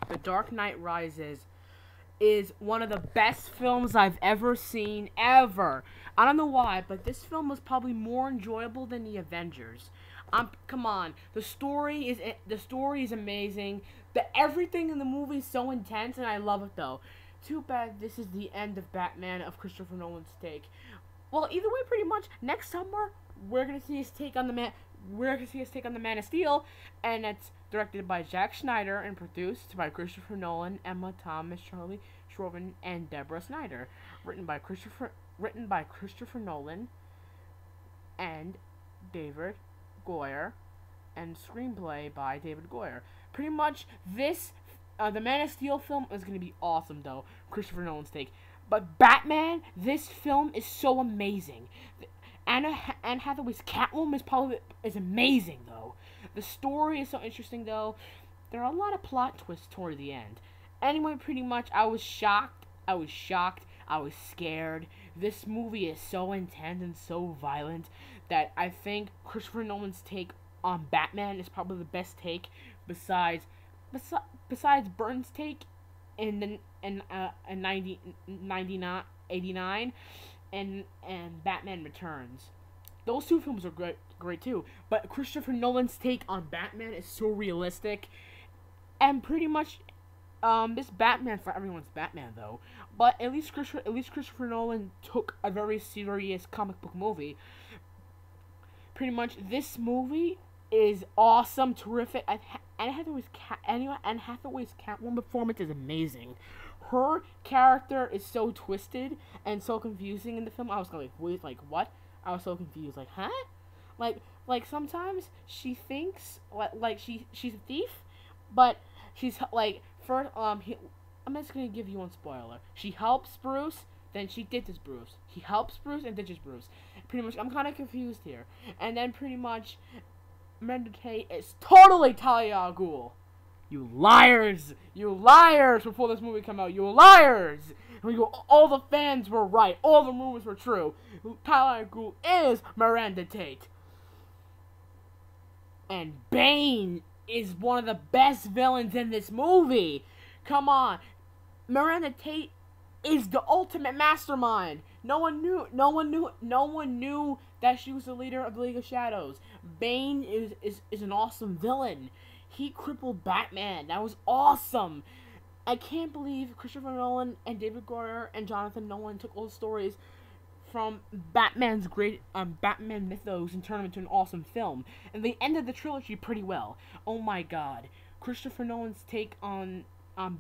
The Dark Knight Rises is one of the best films I've ever seen, ever. I don't know why, but this film was probably more enjoyable than the Avengers. Come on, the story is amazing. Everything in the movie is so intense, and I love it though. Too bad this is the end of Batman of Christopher Nolan's take. Well, either way, pretty much next summer we're gonna see his take on the man. We're gonna see his take on the Man of Steel, and it's directed by Zack Snyder and produced by Christopher Nolan, Emma Thomas, Charlie Shroven, and Deborah Snyder. Written by Christopher Nolan and David Goyer, and screenplay by David Goyer. Pretty much the Man of Steel film is gonna be awesome though. Christopher Nolan's take, but Batman, this film is so amazing. Anne Hathaway's Catwoman is amazing though. The story is so interesting though. There are a lot of plot twists toward the end. Anyway, pretty much I was shocked. I was scared. This movie is so intense and so violent that I think Christopher Nolan's take on Batman is probably the best take besides Burns' take in 89 and Batman Returns. Those two films are great too. But Christopher Nolan's take on Batman is so realistic, and pretty much this Batman for everyone's Batman though. But at least Christopher Nolan took a very serious comic book movie. Pretty much this movie is awesome, terrific. Anne Hathaway's Catwoman performance is amazing. Her character is so twisted and so confusing in the film. I was like, wait, like what? I was so confused. Like, huh? Like sometimes she thinks like she's a thief, but she's like first I'm just gonna give you one spoiler. She helps Bruce, then she ditches Bruce. He helps Bruce and ditches Bruce. Pretty much, I'm kind of confused here. And then pretty much, Miranda Tate is totally Talia al Ghul. You liars! You liars! Before this movie came out, you liars! And we go, all the fans were right. All the rumors were true. Talia al Ghul is Miranda Tate. And Bane is one of the best villains in this movie. Come on. Miranda Tate is the ultimate mastermind. No one knew that she was the leader of the League of Shadows. Bane is an awesome villain. He crippled Batman. That was awesome. I can't believe Christopher Nolan and David Goyer and Jonathan Nolan took all the stories from Batman's great Batman mythos and turned them into an awesome film. And they ended the trilogy pretty well. Oh my god. Christopher Nolan's take on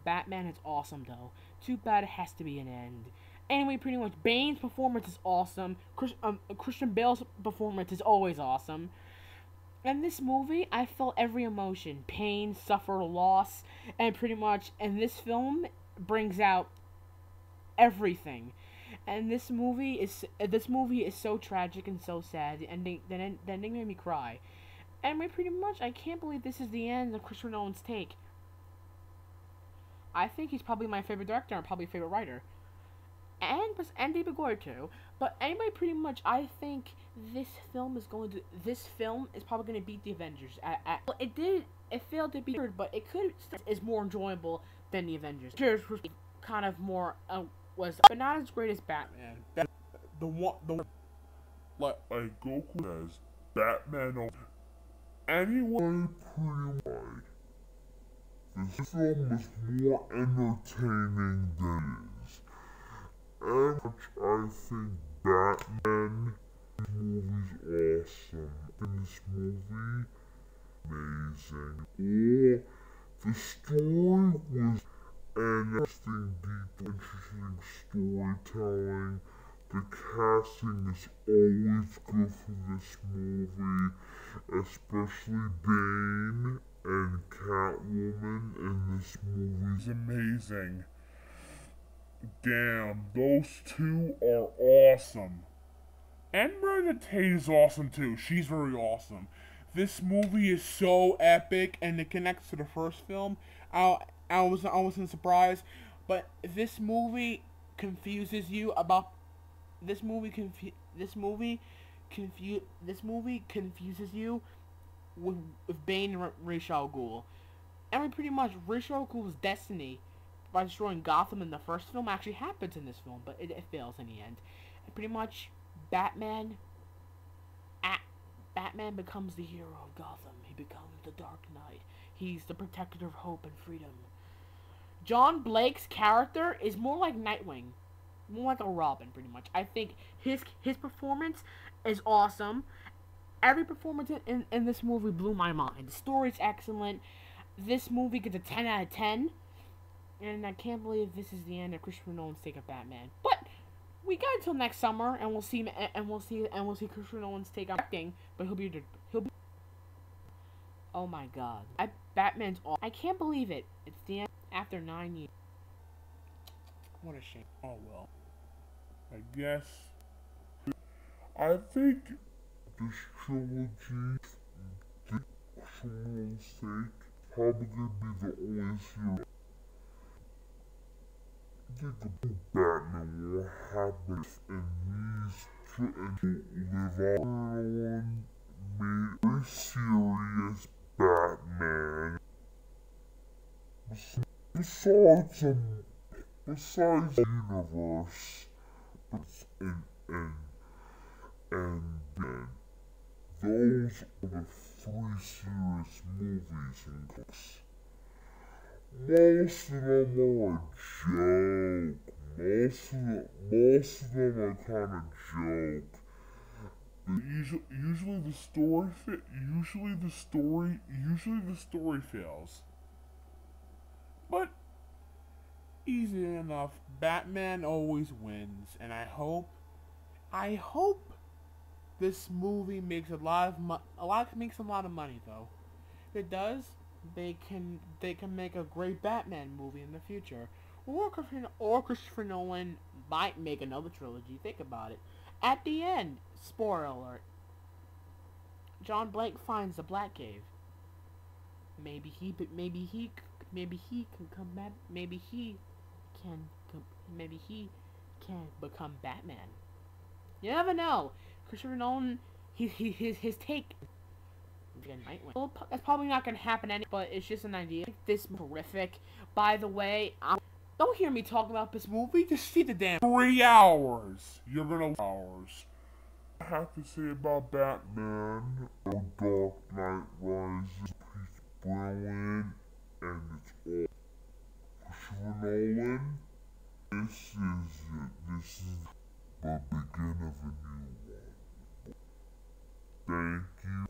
Batman is awesome though. Too bad it has to be an end. Anyway, pretty much Bane's performance is awesome. Christian Bale's performance is always awesome. In this movie, I felt every emotion: pain, suffer, loss, and pretty much, and this film brings out everything. And this movie is so tragic and so sad. The ending made me cry. Anyway, pretty much, I can't believe this is the end of Christopher Nolan's take. I think he's probably my favorite director and probably favorite writer. And David Goyer too. But anyway, pretty much, I think this film is probably going to beat the Avengers. Well, it failed to beat, but it is more enjoyable than the Avengers. Avengers was kind of more but not as great as Batman. The one like Goku as Batman. Anyway, pretty much, this film is more entertaining than it is. And I think Batman movie's awesome. In this movie, amazing. The story was interesting, deep, interesting storytelling. The casting is always good for this movie, especially Bane and Catwoman in this movie is amazing. Damn, those two are awesome. And Miranda Tate is awesome too. She's very awesome. This movie is so epic, and it connects to the first film. I wasn't surprised, but this movie confuses you about. This movie confuses you with Bane and Ra's al Ghul. And pretty much Ra's al Ghul's destiny by destroying Gotham in the first film actually happens in this film, but it fails in the end. And pretty much, Batman, Batman becomes the hero of Gotham. He becomes the Dark Knight. He's the protector of hope and freedom. John Blake's character is more like Nightwing, more like a Robin, pretty much. I think his performance is awesome. Every performance in this movie blew my mind. The story's excellent. This movie gets a 10 out of 10. And I can't believe this is the end of Christopher Nolan's take of Batman. But we got until next summer, and we'll see Christopher Nolan's take on acting. But he'll be. Oh my God, Batman's awesome. I can't believe it. It's the end after 9 years. What a shame. Oh well. I guess. I think this trilogy, for Nolan's sake, probably gonna be the only series. I think the Batman will happen in these live on made a serious Batman. Besides the universe, and those are the three serious movies and books. Most of them are a joke. Most of them are kind of joke. Usually the story fails. But easy enough. Batman always wins, and I hope this movie makes a lot of money though. If it does, they can make a great Batman movie in the future. Or Christopher Nolan might make another trilogy. Think about it. At the end, spoiler alert, John Blake finds the Batcave. Maybe he can come back. Maybe he can become Batman. You never know. Christopher Nolan, his take. Well, that's probably not gonna happen but it's just an idea. This is horrific. By the way, don't hear me talk about this movie. Just see the damn 3 hours. You're gonna hours. I have to say about Batman, Dark Knight Rises, it's brilliant, and it's all Christopher Nolan. This is the beginning of a new one. Thank you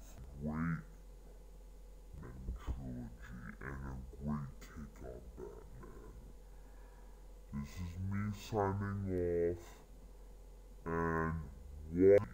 for great trilogy and a great take on Batman. This is me signing off, and what